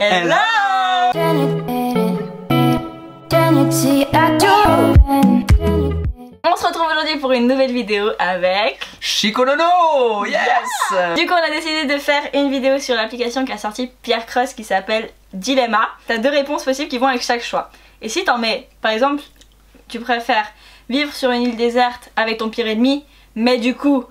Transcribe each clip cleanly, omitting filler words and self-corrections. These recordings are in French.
Hello. On se retrouve aujourd'hui pour une nouvelle vidéo avec Chico-Nono. Yes. Du coup on a décidé de faire une vidéo sur l'application qu'a sorti Pierre Cross qui s'appelle Dilemma. T'as deux réponses possibles qui vont avec chaque choix. Et si t'en mets, par exemple, tu préfères vivre sur une île déserte avec ton pire ennemi, mais du coup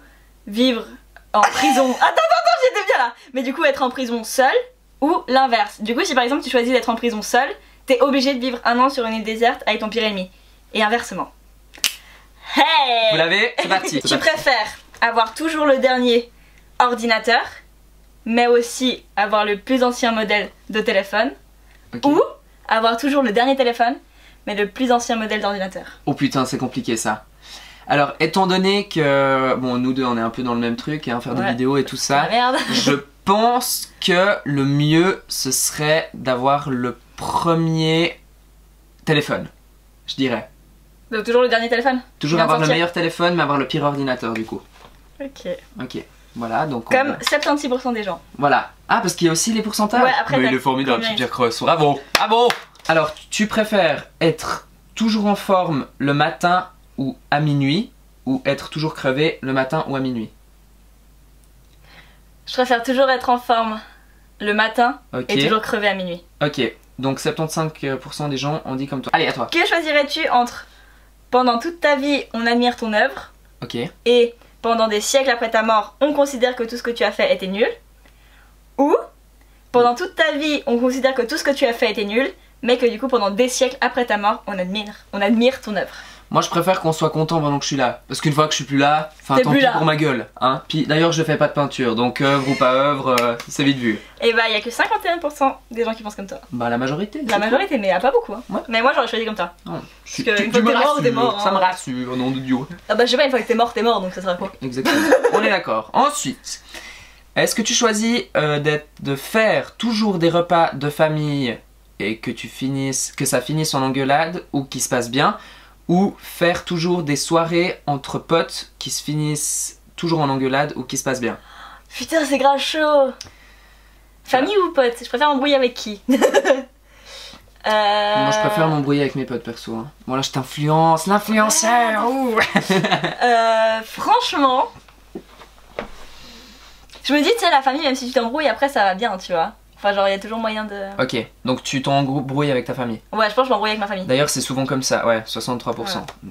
vivre en prison. Attends, j'étais bien là. Mais du coup être en prison seul, ou l'inverse. Du coup si par exemple tu choisis d'être en prison seul, t'es obligé de vivre 1 an sur une île déserte avec ton pire ennemi. Et inversement. Hey! Vous l'avez? C'est parti. Tu préfères avoir toujours le dernier ordinateur, mais aussi avoir le plus ancien modèle de téléphone, Okay. ou avoir toujours le dernier téléphone, mais le plus ancien modèle d'ordinateur? Oh putain, c'est compliqué ça. Alors, étant donné que, bon, nous deux on est un peu dans le même truc, hein, faire des vidéos et tout ça, merde. je pense que le mieux ce serait d'avoir le premier téléphone, je dirais. Donc toujours le dernier téléphone? Toujours avoir le meilleur téléphone, mais avoir le pire ordinateur du coup. Ok. Ok, voilà, donc Comme 76% des gens. Voilà. Ah, parce qu'il y a aussi les pourcentages. Ouais, après mais il est formidable, Pierre Cross. Bravo, bravo. Alors, tu préfères être toujours en forme le matin ou à minuit, ou être toujours crevé le matin ou à minuit? Je préfère toujours être en forme le matin Ok. et toujours crever à minuit. Ok, donc 75% des gens ont dit comme toi. Allez, à toi. Que choisirais-tu entre pendant toute ta vie on admire ton œuvre Ok. et pendant des siècles après ta mort on considère que tout ce que tu as fait était nul, ou pendant toute ta vie on considère que tout ce que tu as fait était nul mais que du coup pendant des siècles après ta mort on admire ton œuvre? Moi je préfère qu'on soit content pendant que je suis là. Parce qu'une fois que je suis plus là, enfin tant pis pour ma gueule. Hein. Puis d'ailleurs je fais pas de peinture, donc œuvre ou pas œuvre, c'est vite vu. Et bah il y a que 51% des gens qui pensent comme toi. Bah la majorité. La majorité, mais il y a pas beaucoup. Hein. Ouais. Mais moi j'aurais choisi comme ça. Non, Parce que une fois que t'es mort, ça hein. me rassure, nom de Dieu. Ah bah je sais pas, une fois que t'es mort donc ça sera quoi? Exactement. On est d'accord. Ensuite, est-ce que tu choisis de faire toujours des repas de famille et que ça finisse en engueulade ou qui se passe bien, ou faire toujours des soirées entre potes qui se finissent toujours en engueulade ou qui se passent bien? Putain c'est grave chaud. Famille ou pote? Je préfère m'embrouiller avec qui? Moi je préfère m'embrouiller avec mes potes perso. Hein. Bon là je t'influence, l'influenceur. Franchement, je me dis tu sais la famille même si tu t'embrouilles après ça va bien tu vois. Enfin genre il y a toujours moyen de... Ok, donc tu t'embrouilles avec ta famille. Ouais je pense que je m'embrouille avec ma famille. D'ailleurs c'est souvent comme ça, ouais, 63%. Ouais.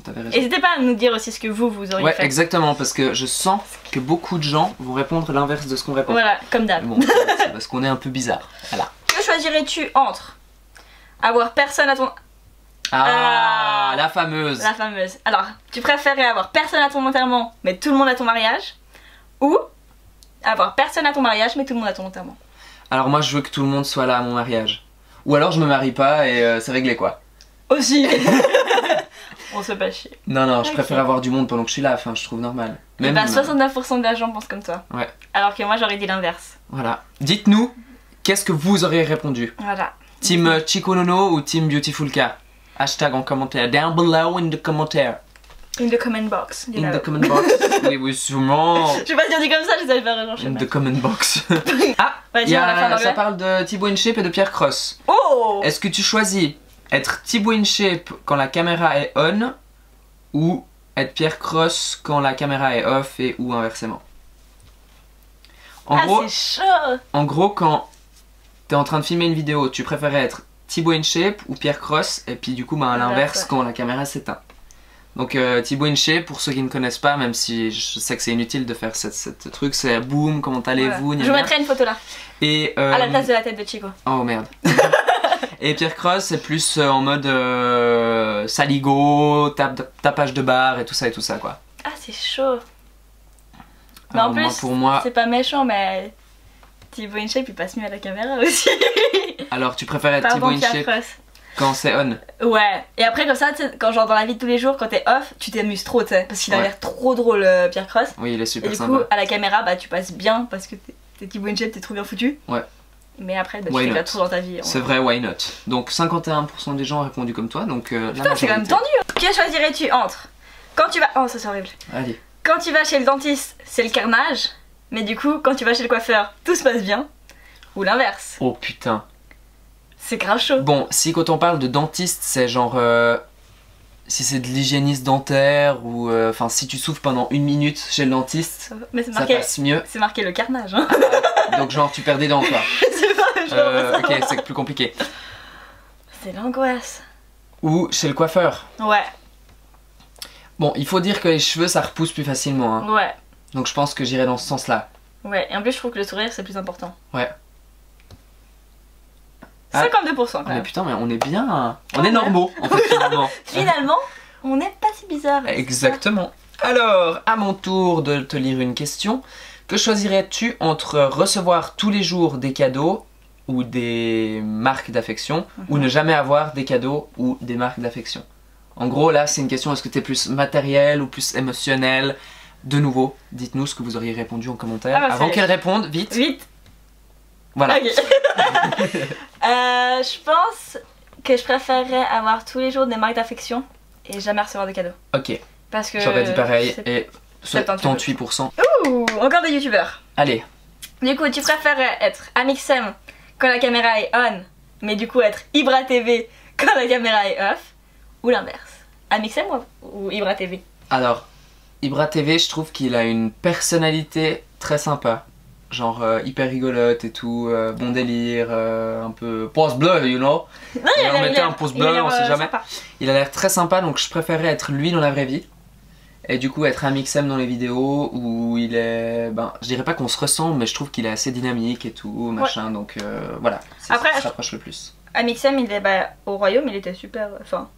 T'avais raison. N'hésitez pas à nous dire aussi ce que vous auriez Ouais, fait. exactement, parce que je sens que beaucoup de gens vont répondre l'inverse de ce qu'on répond. Voilà, comme d'hab. Bon, c'est parce qu'on est un peu bizarre. Voilà. Que choisirais-tu entre avoir personne à ton... Ah, la fameuse. La fameuse. Alors, tu préférais avoir personne à ton enterrement mais tout le monde à ton mariage, ou avoir personne à ton mariage mais tout le monde à ton enterrement? Alors moi je veux que tout le monde soit là à mon mariage. Ou alors je me marie pas et c'est réglé quoi. Aussi. On se fait pas chier. Non, je préfère avoir du monde pendant que je suis là, enfin je trouve normal. Et bah 69% des gens pensent comme toi. Ouais. Alors que moi j'aurais dit l'inverse. Voilà. Dites-nous, qu'est-ce que vous auriez répondu? Voilà. Team Chico-Nono ou Team Beautifulka? Hashtag en commentaire. Down below in the commentaire. In the comment box. In the comment box. Oui, sûrement. Je sais pas si on dit comme ça, je sais pas, genre, je sais In pas. the comment box. Ah, Vas-y, on a fait en anglais. ça parle de Thibaut InShape et de Pierre Cross. Oh! Est-ce que tu choisis être Thibaut InShape quand la caméra est on, ou être Pierre Cross quand la caméra est off, et ou inversement? C'est chaud! En gros, quand t'es en train de filmer une vidéo, tu préférais être Thibaut InShape ou Pierre Cross, et puis du coup à l'inverse quand la caméra s'éteint. Donc Thibaut InShape, pour ceux qui ne connaissent pas, même si je sais que c'est inutile de faire ce truc, c'est boum, comment allez-vous, voilà. Je vous mettrai une photo là. Et à la place de la tête de Chico. Oh merde. Et Pierre Cross, c'est plus en mode saligo, tapage de bar et tout ça quoi. Ah c'est chaud. Mais Alors, en plus, pour moi, c'est pas méchant, mais Thibaut InShape il passe mieux à la caméra aussi. Alors tu préfères être Thibaut InShape quand c'est on? Ouais, et après comme ça, quand genre dans la vie de tous les jours, quand t'es off, tu t'amuses trop, tu sais, parce qu'il a l'air trop drôle Pierre Cross. Oui, il est super sympa. Et du coup, à la caméra, bah tu passes bien parce que t'es Thibaut InShape, t'es trop bien foutu. Ouais. Mais après, bah, tu fais pas tout dans ta vie. C'est vrai, why not? Donc 51% des gens ont répondu comme toi, donc putain, c'est quand même tendu. Que choisirais-tu entre quand tu vas... Oh, ça c'est horrible. Allez. Quand tu vas chez le dentiste, c'est le carnage, mais du coup, quand tu vas chez le coiffeur, tout se passe bien. Ou l'inverse. Oh putain. C'est grave chaud. Bon, si quand on parle de dentiste, c'est genre... si c'est de l'hygiéniste dentaire ou... Enfin, si tu souffles pendant 1 minute chez le dentiste, Mais c'est ça marqué... passe mieux. C'est marqué le carnage, hein. Donc genre, tu perds des dents, quoi. C'est pas genre Ok, c'est plus compliqué. C'est l'angoisse. Ou chez le coiffeur. Ouais, Bon, il faut dire que les cheveux, ça repousse plus facilement. Hein. ouais, Donc je pense que j'irai dans ce sens-là. ouais. Et en plus, je trouve que le sourire, c'est plus important. Ouais. Ah. 52% quand Mais même. putain, mais on est bien... On est Ouais. normaux, en fait, finalement. Finalement, on n'est pas si bizarre. Exactement. Alors, à mon tour de te lire une question. Que choisirais-tu entre recevoir tous les jours des cadeaux ou des marques d'affection ou ne jamais avoir des cadeaux ou des marques d'affection? En gros, là, c'est une question, est-ce que t'es plus matériel ou plus émotionnel? De nouveau, dites-nous ce que vous auriez répondu en commentaire. Ah bah, Avant c'est- qu'elle réponde, vite. Vite. Voilà. Ok. Je pense que je préférerais avoir tous les jours des marques d'affection et jamais recevoir de cadeaux. Ok, Parce que... j'aurais dit pareil. c'est- Et 78%. 78%. Ouh, encore des youtubeurs. Allez, Du coup, tu préférerais être Amixem quand la caméra est on, mais du coup être Ibra TV quand la caméra est off, ou l'inverse? Amixem ou Ibra TV? alors, Ibra TV, je trouve qu'il a une personnalité très sympa. Genre hyper rigolote et tout, bon délire, un peu pouce bleu, you know. Non, Et on mettait un pouce bleu, on sait jamais. sympa. Il a l'air très sympa, donc je préférerais être lui dans la vraie vie. Et du coup être un Mixem dans les vidéos où il est... Ben, je dirais pas qu'on se ressemble, mais je trouve qu'il est assez dynamique et tout, machin, donc voilà. C'est Après, ce qui se rapproche le plus. Amixem, il est au royaume, il était super... Enfin,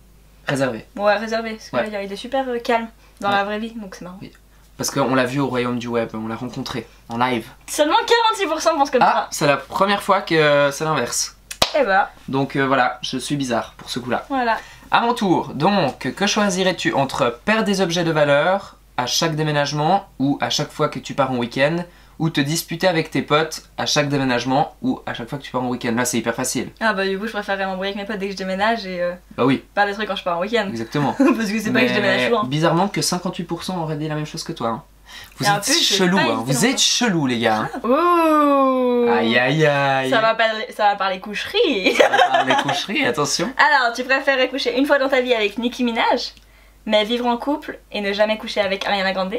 Réservé. ouais, réservé, ce que Ouais. je veux dire, il était super calme dans Ouais. la vraie vie, donc c'est marrant. Oui. Parce qu'on l'a vu au royaume du web, on l'a rencontré en live. Seulement 46% pensent comme Ah, c'est la première fois que c'est l'inverse. ça. Et bah, Donc voilà, je suis bizarre pour ce coup-là. voilà. À mon tour, donc, que choisirais-tu entre perdre des objets de valeur à chaque déménagement ou à chaque fois que tu pars en week-end, ou te disputer avec tes potes à chaque déménagement ou à chaque fois que tu pars en week-end? Là, c'est hyper facile. Ah bah du coup, je préférerais m'embrouiller avec mes potes dès que je déménage et Bah oui, faire des trucs quand je pars en week-end. exactement. Parce que c'est pas que je déménage souvent. Bizarrement que 58% auraient dit la même chose que toi. Hein. Vous Et en êtes plus, j'ai chelou, pas hein. hésité Vous longtemps. êtes chelou les gars. Hein. Ouh. Aïe aïe aïe. Ça va parler coucherie. Les coucheries, attention. Alors, tu préférerais coucher une fois dans ta vie avec Nicki Minaj, mais vivre en couple et ne jamais coucher avec Ariana Grande?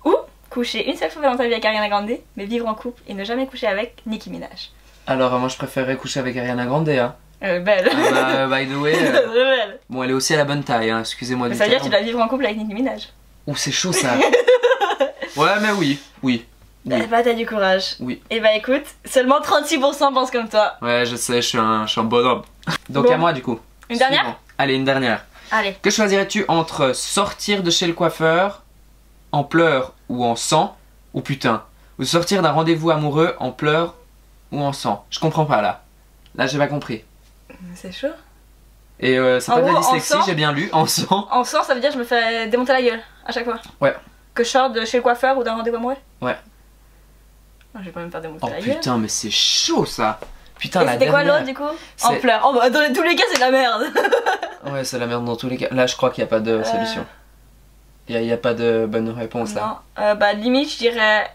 Ou coucher une seule fois dans ta vie avec Ariana Grande, mais vivre en couple et ne jamais coucher avec Nicki Minaj? Alors moi je préférerais coucher avec Ariana Grande. Hein. Belle. Ah bah, by the way, Belle. bon elle est aussi à la bonne taille, hein. Excusez-moi Mais du ça veut dire que terme. tu dois vivre en couple avec Nicki Minaj. Ouh c'est chaud ça. Ouais mais oui. Oui. Eh bah t'as du courage. Oui. Et bah écoute, seulement 36% pensent comme toi. Ouais je sais, je suis un bonhomme. Donc Bon. à moi du coup. Une dernière? Suivant. Allez une dernière. Allez. Que choisirais-tu entre sortir de chez le coiffeur en pleurs ou en sang, ou putain, ou sortir d'un rendez-vous amoureux en pleurs ou en sang? Je comprends pas là. Là j'ai pas compris. C'est chaud. Et c'est En pas de la gros, en dyslexie, sang j'ai bien lu, en sang. En sang, ça veut dire que je me fais démonter la gueule à chaque fois. Ouais. Que je sorte de chez le coiffeur ou d'un rendez-vous amoureux? Ouais. Non, je vais pas me faire démonter Oh la gueule. putain mais c'est chaud ça. Putain Et la c'était quoi dernière. l'autre du coup? En C'est- pleurs. Oh bah dans tous les cas, c'est de la merde. Ouais c'est la merde dans tous les cas. Là je crois qu'il y a pas de solution. Il y a pas de bonne réponse là. Non. Bah limite, je dirais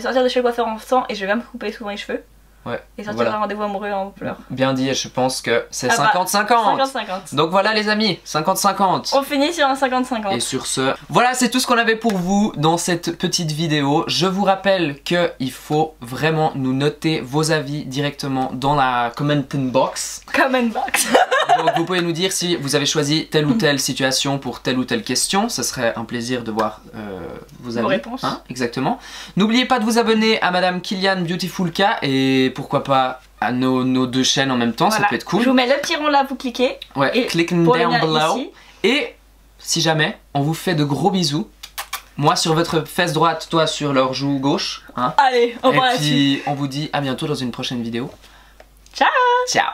sortir de chez le coiffeur en sang et je vais même me couper souvent les cheveux. Ouais. Et sortir Voilà. d'un rendez-vous amoureux en pleurs. Bien dit et je pense que c'est Ah bah, 50-50. 50-50. Donc voilà les amis, 50-50. On finit sur un 50-50. Et sur ce, voilà c'est tout ce qu'on avait pour vous dans cette petite vidéo. Je vous rappelle qu'il faut vraiment nous noter vos avis directement dans la comment box. Comment box. Donc vous pouvez nous dire si vous avez choisi telle ou telle situation pour telle ou telle question. Ce serait un plaisir de voir vos avis. réponses. Hein, exactement. N'oubliez pas de vous abonner à Madame Kylian Beautifulka et pourquoi pas à nos deux chaînes en même temps, ça Voilà. peut être cool. Je vous mets le petit rond là, vous cliquez. Ouais, Et click pour le down lien below. ici. Et si jamais, on vous fait de gros bisous. Moi sur votre fesse droite, toi sur leur joue gauche. Hein. Allez, on Et va là-dessus. puis on vous dit à bientôt dans une prochaine vidéo. Ciao. Ciao.